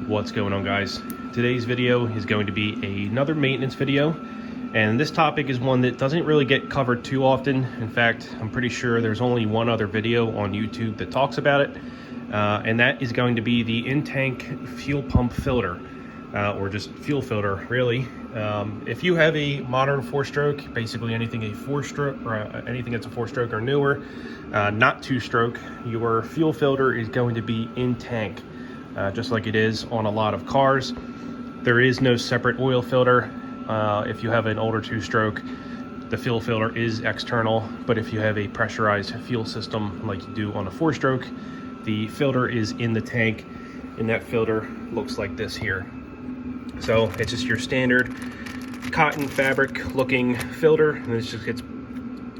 What's going on, guys? Today's video is going to be another maintenance video, and this topic is one that doesn't really get covered too often. In fact, I'm pretty sure there's only one other video on YouTube that talks about it, and that is going to be the in-tank fuel pump filter, or just fuel filter, really. If you have a modern four-stroke, basically anything a four-stroke or anything that's a four-stroke or newer, not two-stroke, your fuel filter is going to be in-tank. Just like it is on a lot of cars. There is no separate oil filter. If you have an older two-stroke, the fuel filter is external, but if you have a pressurized fuel system like you do on a four-stroke, the filter is in the tank, and that filter looks like this here. So it's just your standard cotton fabric looking filter, and it just gets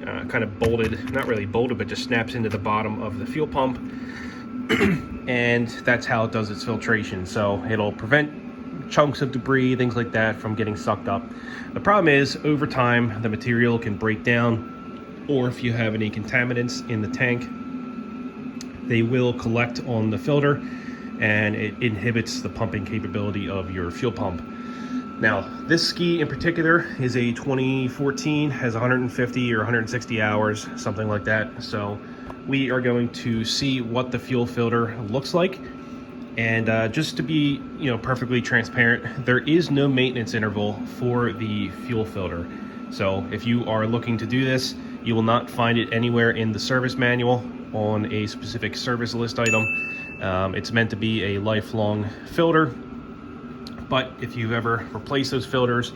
kind of bolted, not really bolted, but just snaps into the bottom of the fuel pump. And that's how it does its filtration. So it'll prevent chunks of debris, things like that, from getting sucked up. The problem is, over time, the material can break down, or if you have any contaminants in the tank, they will collect on the filter, and it inhibits the pumping capability of your fuel pump. Now, this ski in particular is a 2014, has 150 or 160 hours, something like that. So we are going to see what the fuel filter looks like. And just to be, perfectly transparent, there is no maintenance interval for the fuel filter. So if you are looking to do this, you will not find it anywhere in the service manual on a specific service list item. It's meant to be a lifelong filter. But if you've ever replaced those filters,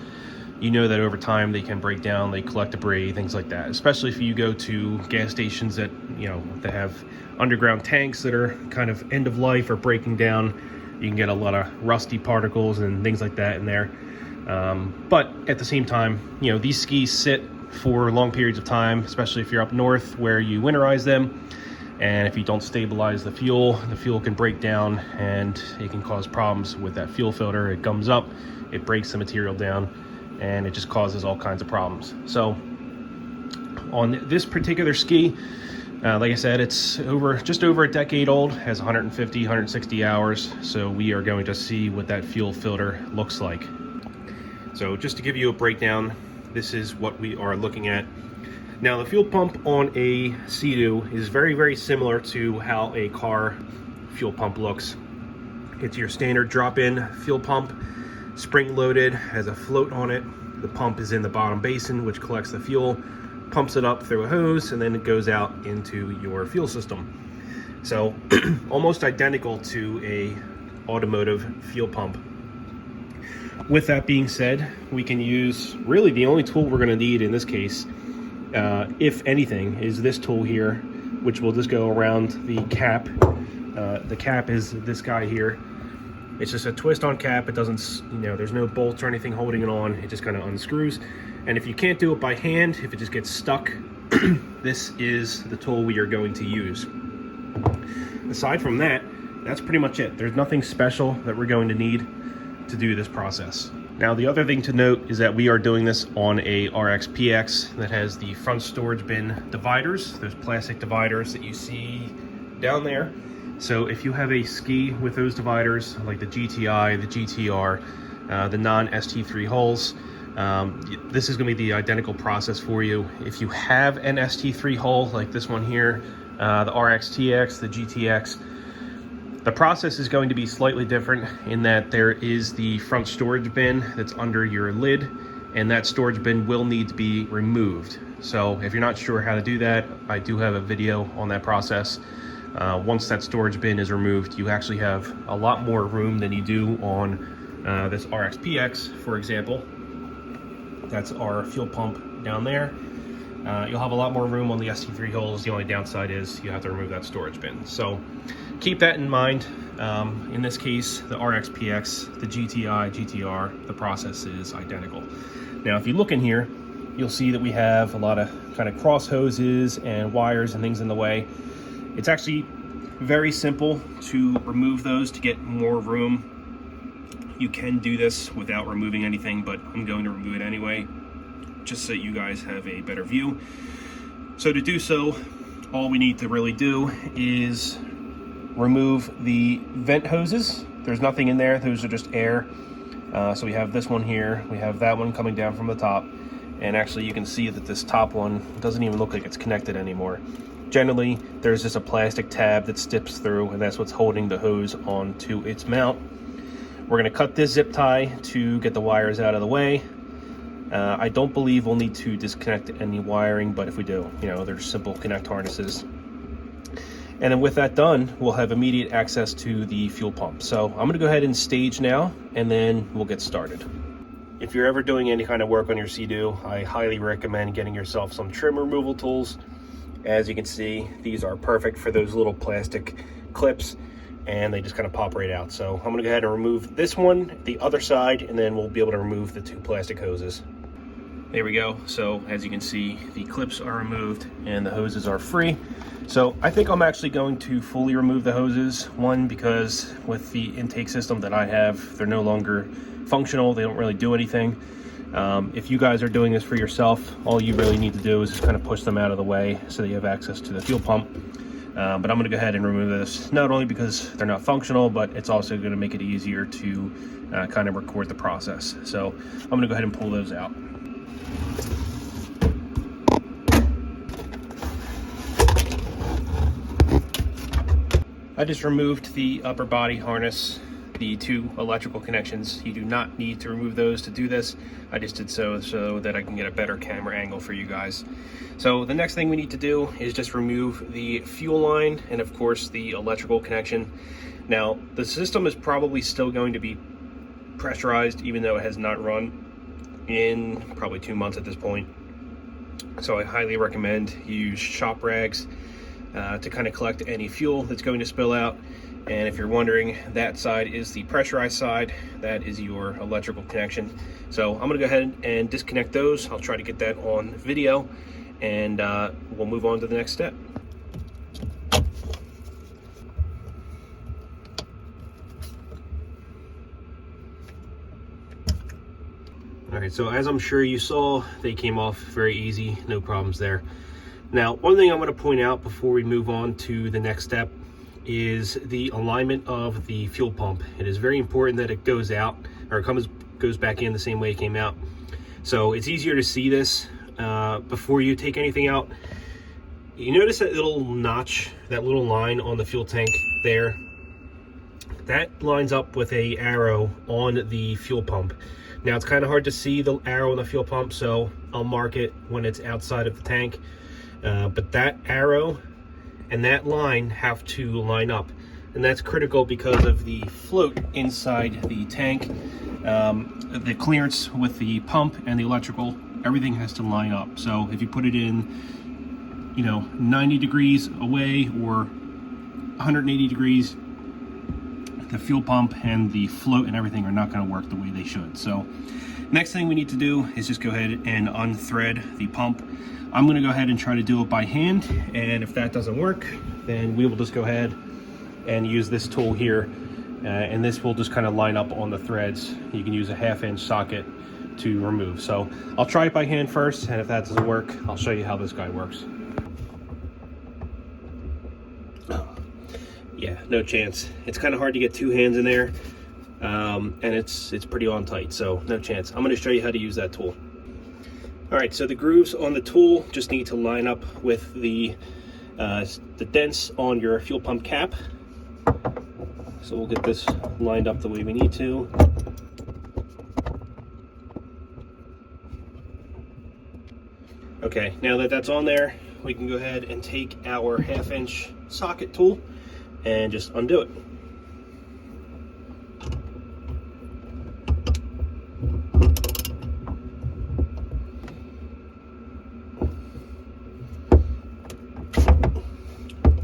you know that over time they can break down, they collect debris, things like that. Especially if you go to gas stations that, that have underground tanks that are kind of end of life or breaking down. You can get a lot of rusty particles and things like that in there. But at the same time, these skis sit for long periods of time, especially if you're up north where you winterize them. And if you don't stabilize the fuel can break down, and it can cause problems with that fuel filter. It gums up, it breaks the material down, and it just causes all kinds of problems. So on this particular ski, like I said, it's just over a decade old, has 150, 160 hours. So we are going to see what that fuel filter looks like. So just to give you a breakdown, this is what we are looking at. Now, the fuel pump on a SeaDoo is very, very similar to how a car fuel pump looks. It's your standard drop-in fuel pump, spring-loaded, has a float on it. The pump is in the bottom basin, which collects the fuel, pumps it up through a hose, and then it goes out into your fuel system. So almost identical to a automotive fuel pump. With that being said, we can use really the only tool we're going to need in this case, if anything, is this tool here, which will just go around the cap. The cap is this guy here. It's just a twist-on cap. It doesn't, there's no bolts or anything holding it on. It just kind of unscrews. And if you can't do it by hand, if it just gets stuck, this is the tool we are going to use. Aside from that, that's pretty much it. There's nothing special that we're going to need to do this process. Now, the other thing to note is that we are doing this on a RXPX that has the front storage bin dividers, those plastic dividers that you see down there. So if you have a ski with those dividers, like the GTI, the GTR, the non-ST3 hulls, this is going to be the identical process for you. If you have an ST3 hull like this one here, the RXTX, the GTX, the process is going to be slightly different in that there is the front storage bin that's under your lid, and that storage bin will need to be removed. So if you're not sure how to do that, I do have a video on that process. Once that storage bin is removed, you actually have a lot more room than you do on this RXPX, for example. That's our fuel pump down there. You'll have a lot more room on the ST3 hulls. The only downside is you have to remove that storage bin. So keep that in mind. In this case, the RXPX, the GTI, GTR, the process is identical. Now, if you look in here, you'll see that we have a lot of kind of cross hoses and wires and things in the way. It's actually very simple to remove those to get more room. You can do this without removing anything, but I'm going to remove it anyway, just so you guys have a better view. So to do so, all we need to really do is remove the vent hoses there's nothing in there. Those are just air. So we have this one here, we have that one coming down from the top, and actually you can see that this top one doesn't even look like it's connected anymore. Generally, there's just a plastic tab that sticks through, and that's what's holding the hose onto its mount. We're going to cut this zip tie to get the wires out of the way. I don't believe we'll need to disconnect any wiring, but if we do, you know, they're simple connect harnesses. And then with that done, we'll have immediate access to the fuel pump. So I'm going to go ahead and stage now, and then we'll get started. If you're ever doing any kind of work on your SeaDoo, I highly recommend getting yourself some trim removal tools. As you can see, these are perfect for those little plastic clips, and they just kind of pop right out. So I'm going to go ahead and remove this one, the other side, and then we'll be able to remove the 2 plastic hoses. There we go. So as you can see, the clips are removed and the hoses are free. So I think I'm actually going to fully remove the hoses. One, because with the intake system that I have, they're no longer functional. They don't really do anything. If you guys are doing this for yourself, all you really need to do is just kind of push them out of the way so that you have access to the fuel pump. But I'm going to go ahead and remove this, not only because they're not functional, but it's also going to make it easier to kind of record the process. So I'm going to go ahead and pull those out. I just removed the upper body harness, the 2 electrical connections. You do not need to remove those to do this. I just did so that I can get a better camera angle for you guys. So the next thing we need to do is just remove the fuel line and of course the electrical connection. Now the system is probably still going to be pressurized, even though it has not run in probably 2 months at this point. So I highly recommend you use shop rags to kind of collect any fuel that's going to spill out. And if you're wondering, that side is the pressurized side, that is your electrical connection. So I'm going to go ahead and disconnect those. I'll try to get that on video, and we'll move on to the next step. Alright, so as I'm sure you saw, they came off very easy, no problems there. Now, one thing I want to point out before we move on to the next step is the alignment of the fuel pump. It is very important that it goes out, or goes back in the same way it came out. So it's easier to see this before you take anything out. You notice that little notch, that little line on the fuel tank there? That lines up with a arrow on the fuel pump. Now it's kind of hard to see the arrow on the fuel pump, so I'll mark it when it's outside of the tank. But that arrow and that line have to line up, and that's critical because of the float inside the tank. The clearance with the pump and the electrical, everything has to line up. So if you put it in, you know, 90 degrees away or 180 degrees, the fuel pump and the float and everything are not going to work the way they should. So next thing we need to do is just go ahead and unthread the pump. I'm going to go ahead and try to do it by hand, and if that doesn't work, then we will just go ahead and use this tool here, and this will just kind of line up on the threads. You can use a 1/2-inch socket to remove. So I'll try it by hand first, and if that doesn't work, I'll show you how this guy works. Yeah, no chance. It's kind of hard to get 2 hands in there, and it's pretty on tight, so no chance. I'm going to show you how to use that tool. All right, so the grooves on the tool just need to line up with the dents on your fuel pump cap. So we'll get this lined up the way we need to. Okay, now that that's on there, we can go ahead and take our 1/2-inch socket tool and just undo it.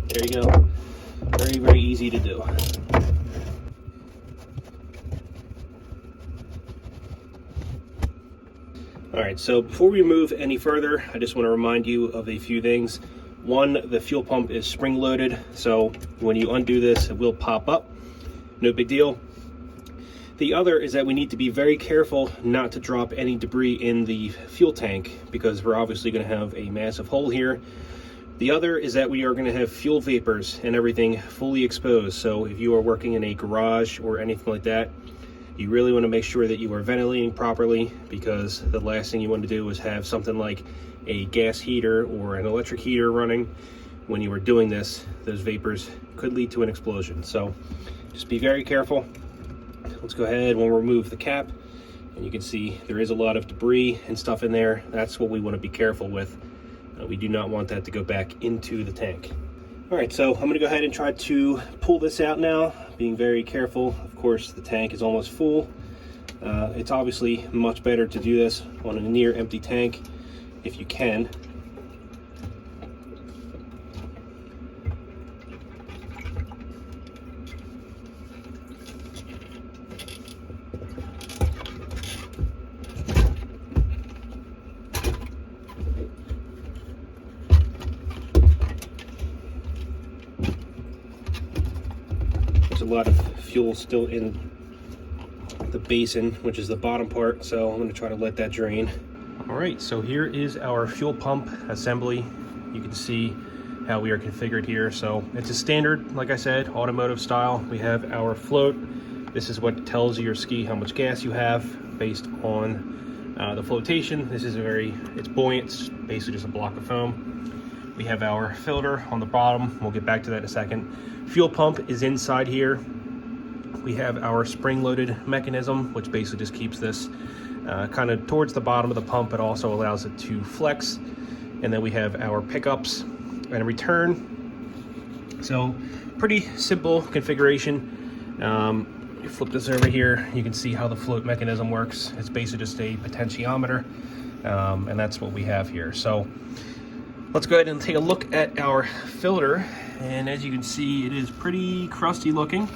There you go. Very, very easy to do. All right, so before we move any further, I just want to remind you of a few things. One, the fuel pump is spring loaded, so when you undo this, it will pop up. No big deal. The other is that we need to be very careful not to drop any debris in the fuel tank, because we're obviously going to have a massive hole here. The other is that we are going to have fuel vapors and everything fully exposed. So if you are working in a garage or anything like that, you really want to make sure that you are ventilating properly, because the last thing you want to do is have something like a gas heater or an electric heater running. When you are doing this, those vapors could lead to an explosion. So just be very careful. Let's go ahead and we'll remove the cap, and you can see there is a lot of debris and stuff in there. That's what we want to be careful with. We do not want that to go back into the tank. All right, so I'm going to go ahead and try to pull this out now, being very careful. Of course, the tank is almost full. It's obviously much better to do this on a near empty tank if you can. There's a lot of fuel still in the basin, which is the bottom part, so I'm going to try to let that drain. All right, so here is our fuel pump assembly. You can see how we are configured here. So it's a standard, like I said, automotive style. We have our float. This is what tells your ski how much gas you have based on the flotation. This is it's buoyant, it's basically just a block of foam. We have our filter on the bottom. We'll get back to that in a second. Fuel pump is inside here. We have our spring-loaded mechanism, which basically just keeps this kind of towards the bottom of the pump. It also allows it to flex. And then we have our pickups and a return. So pretty simple configuration. You flip this over here, you can see how the float mechanism works. It's basically just a potentiometer, and that's what we have here. So let's go ahead and take a look at our filter. And as you can see, it is pretty crusty looking.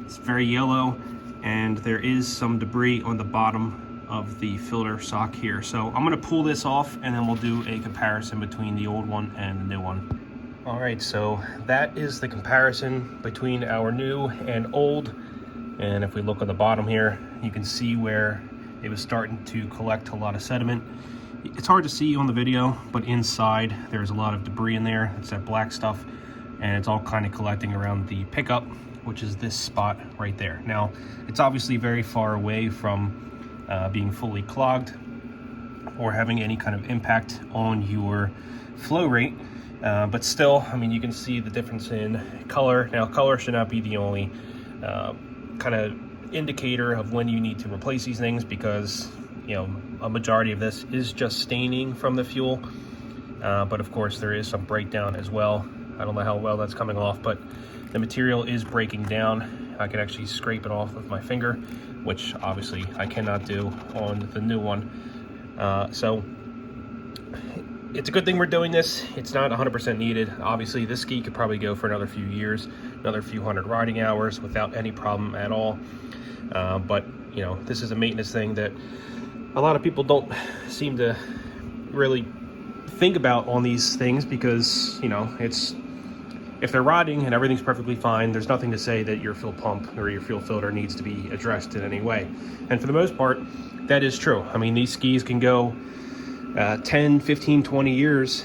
It's very yellow, and there is some debris on the bottom of the filter sock here. So I'm going to pull this off, and then we'll do a comparison between the old one and the new one. All right, so that is the comparison between our new and old. And if we look on the bottom here, you can see where it was starting to collect a lot of sediment. It's hard to see on the video, but inside there's a lot of debris in there. It's that black stuff, and it's all kind of collecting around the pickup, which is this spot right there. Now, it's obviously very far away from being fully clogged or having any kind of impact on your flow rate, but still, I mean, you can see the difference in color. Now, color should not be the only kind of indicator of when you need to replace these things, because you know, a majority of this is just staining from the fuel, but of course there is some breakdown as well. I don't know how well that's coming off, but the material is breaking down. I can actually scrape it off with my finger, which obviously I cannot do on the new one. So it's a good thing we're doing this. It's not 100% needed. Obviously, this ski could probably go for another few years, another few hundred riding hours without any problem at all. But you know, this is a maintenance thing that a lot of people don't seem to really think about on these things, because you know, it's, if they're riding and everything's perfectly fine, there's nothing to say that your fuel pump or your fuel filter needs to be addressed in any way. And for the most part, that is true. I mean, these skis can go 10, 15, 20 years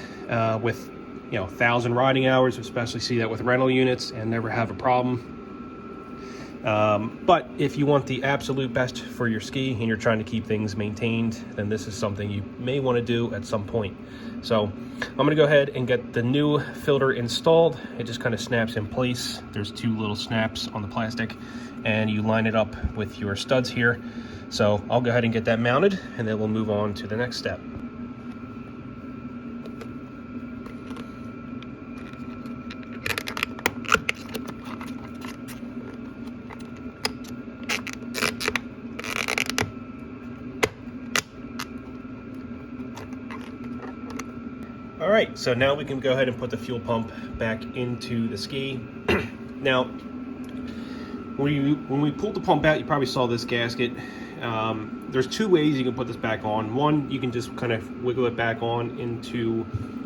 with, you know, 1,000 riding hours, especially see that with rental units, and never have a problem. But if you want the absolute best for your ski and you're trying to keep things maintained, then this is something you may want to do at some point. So I'm going to go ahead and get the new filter installed. It just kind of snaps in place. There's two little snaps on the plastic, and you line it up with your studs here. So I'll go ahead and get that mounted, and then we'll move on to the next step. All right, so now we can go ahead and put the fuel pump back into the ski. Now, when we pulled the pump out, you probably saw this gasket. There's two ways you can put this back on. One, you can just kind of wiggle it back on into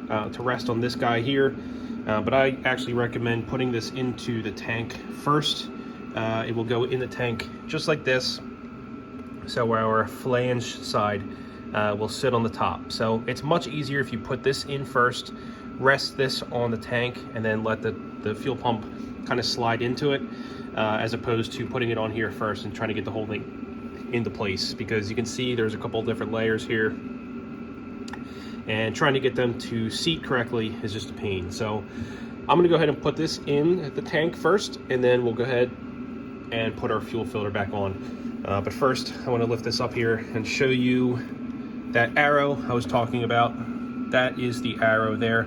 to rest on this guy here. But I actually recommend putting this into the tank first. It will go in the tank just like this. So our flange side will sit on the top. So it's much easier if you put this in first, rest this on the tank and then let the fuel pump kind of slide into it, as opposed to putting it on here first and trying to get the whole thing into place, because you can see there's a couple different layers here, and trying to get them to seat correctly is just a pain. So I'm gonna go ahead and put this in the tank first, and then we'll go ahead and put our fuel filter back on. But first, I want to lift this up here and show you that arrow I was talking about. That is the arrow there.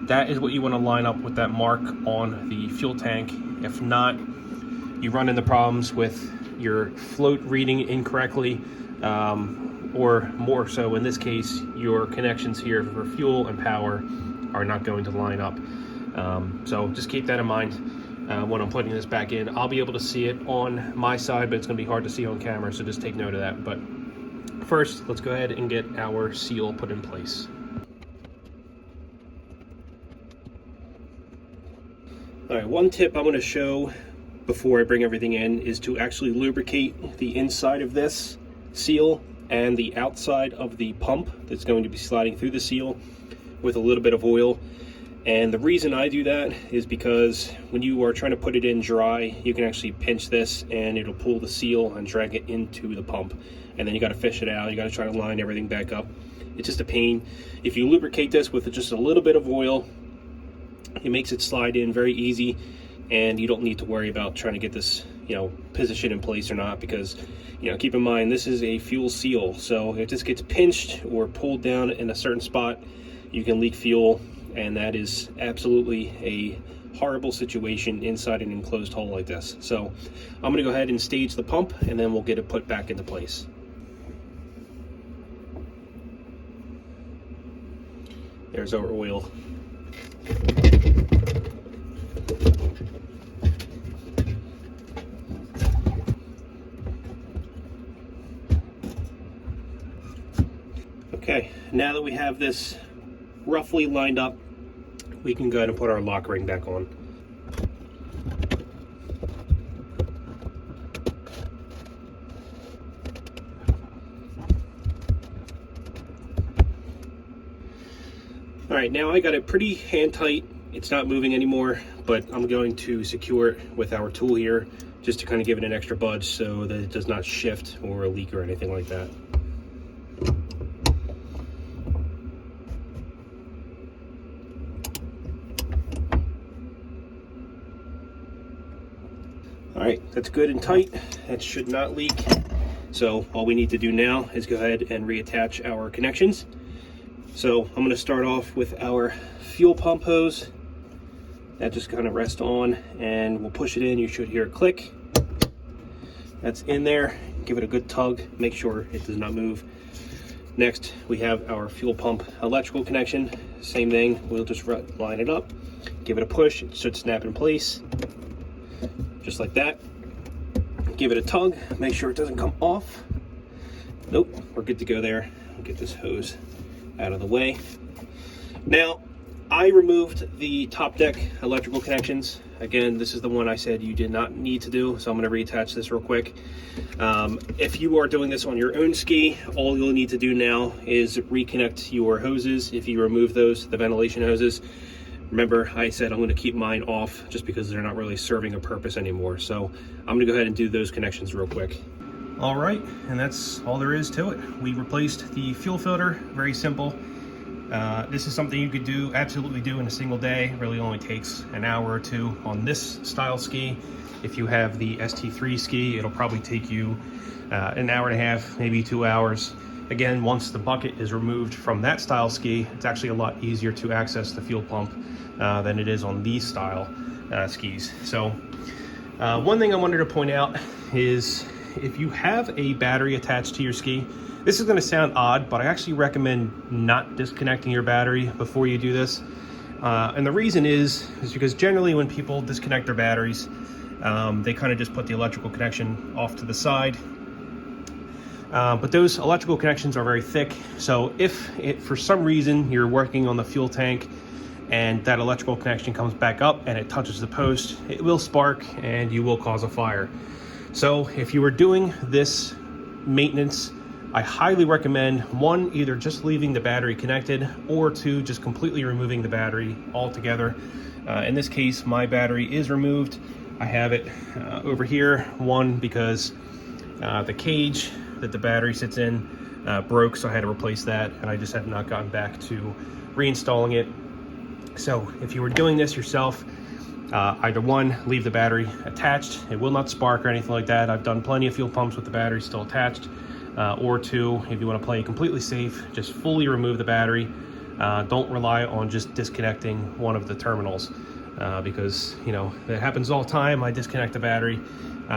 That is what you want to line up with that mark on the fuel tank. If not, you run into problems with your float reading incorrectly, or more so in this case, your connections here for fuel and power are not going to line up. So just keep that in mind when I'm putting this back in. I'll be able to see it on my side, but it's going to be hard to see on camera, so just take note of that. But first, let's go ahead and get our seal put in place. All right, one tip I'm going to show before I bring everything in is to actually lubricate the inside of this seal and the outside of the pump that's going to be sliding through the seal with a little bit of oil. And the reason I do that is because when you are trying to put it in dry, you can actually pinch this and it'll pull the seal and drag it into the pump. And then you got to fish it out. You got to try to line everything back up. It's just a pain. If you lubricate this with just a little bit of oil, it makes it slide in very easy, and you don't need to worry about trying to get this, position in place or not, because, keep in mind, this is a fuel seal. So if this gets pinched or pulled down in a certain spot, you can leak fuel, and that is absolutely a horrible situation inside an enclosed hole like this. So I'm gonna go ahead and stage the pump, and then we'll get it put back into place. There's our oil. Okay, now that we have this roughly lined up, we can go ahead and put our lock ring back on. All right, now I got it pretty hand tight. It's not moving anymore, but I'm going to secure it with our tool here just to kind of give it an extra budge so that it does not shift or leak or anything like that. All right, that's good and tight. That should not leak. So all we need to do now is go ahead and reattach our connections. So I'm going to start off with our fuel pump hose. That just kind of rests on, and we'll push it in. You should hear a click. That's in there. Give it a good tug. Make sure it does not move. Next, we have our fuel pump electrical connection. Same thing. We'll just line it up. Give it a push. It should snap in place. Just like that. Give it a tug. Make sure it doesn't come off. Nope, we're good to go there. I'll get this hose out of the way. Now, I removed the top deck electrical connections. Again, this is the one I said you did not need to do, so I'm going to reattach this real quick. If you are doing this on your own ski, all you'll need to do now is reconnect your hoses. If you remove those, the ventilation hoses, remember I said I'm going to keep mine off just because they're not really serving a purpose anymore. So I'm going to go ahead and do those connections real quick. All right, and that's all there is to it. We replaced the fuel filter, very simple. This is something you could absolutely do in a single day. It really only takes an hour or two on this style ski. If you have the ST3 ski, it'll probably take you an hour and a half, maybe 2 hours. Again, once the bucket is removed from that style ski, it's actually a lot easier to access the fuel pump than it is on these style skis. So one thing I wanted to point out is if you have a battery attached to your ski, this is going to sound odd, but I actually recommend not disconnecting your battery before you do this. And the reason is because generally when people disconnect their batteries, they kind of just put the electrical connection off to the side. But those electrical connections are very thick. So if for some reason you're working on the fuel tank and that electrical connection comes back up and it touches the post, it will spark and you will cause a fire. So if you were doing this maintenance I highly recommend, one, either just leaving the battery connected, or two, just completely removing the battery altogether. In this case, my battery is removed. I have it over here, one, because the cage that the battery sits in broke, so I had to replace that, and I just have not gotten back to reinstalling it. So if you were doing this yourself, either one, leave the battery attached. It will not spark or anything like that. I've done plenty of fuel pumps with the battery still attached. Or two, if you want to play completely safe, just fully remove the battery. Don't rely on just disconnecting one of the terminals, because, you know, it happens all the time. I disconnect the battery,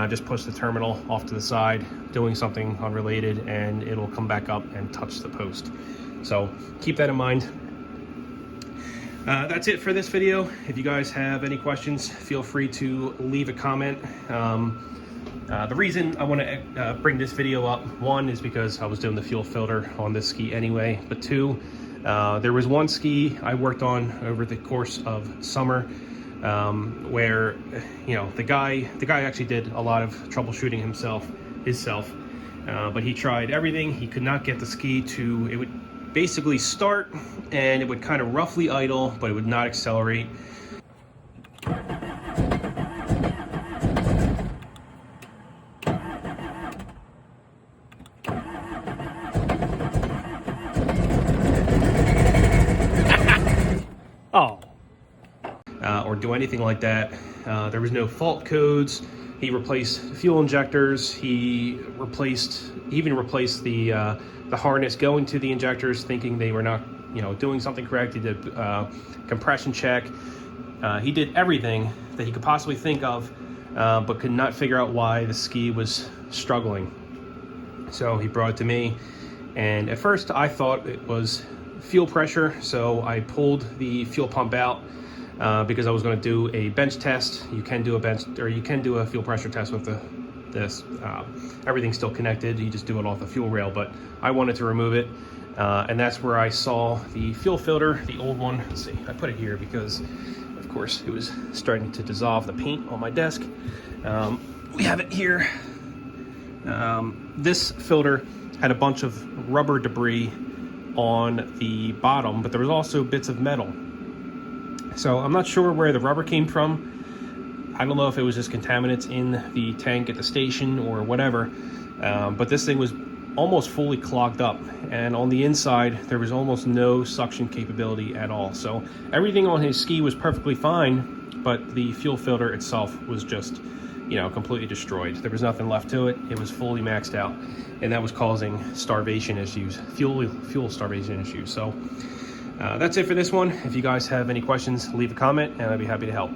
just push the terminal off to the side, doing something unrelated, and it'll come back up and touch the post. So keep that in mind. That's it for this video. If you guys have any questions, feel free to leave a comment. The reason I want to bring this video up, one, is because I was doing the fuel filter on this ski anyway, but two, there was one ski I worked on over the course of summer, where, you know, the guy actually did a lot of troubleshooting himself, but he tried everything. He could not get the ski to, it would basically start and it would kind of roughly idle, but it would not accelerate. Or do anything like that. There was no fault codes. He replaced fuel injectors. He even replaced the harness going to the injectors, thinking they were not, you know, doing something correct. He did compression check. He did everything that he could possibly think of, but could not figure out why the ski was struggling. So he brought it to me, and at first I thought it was fuel pressure, so I pulled the fuel pump out because I was going to do a bench test. You can do a fuel pressure test with this. Everything's still connected. You just do it off the fuel rail, but I wanted to remove it, and that's where I saw the fuel filter, the old one. Let's see, I put it here because, of course, it was starting to dissolve the paint on my desk. We have it here. This filter had a bunch of rubber debris on the bottom, but there was also bits of metal. So I'm not sure where the rubber came from. I don't know if it was just contaminants in the tank at the station or whatever, but this thing was almost fully clogged up, and on the inside there was almost no suction capability at all. So everything on his ski was perfectly fine, but the fuel filter itself was just, you know, completely destroyed. There was nothing left to it. It was fully maxed out, and that was causing starvation issues, fuel starvation issues. So that's it for this one. If you guys have any questions, leave a comment and I'd be happy to help.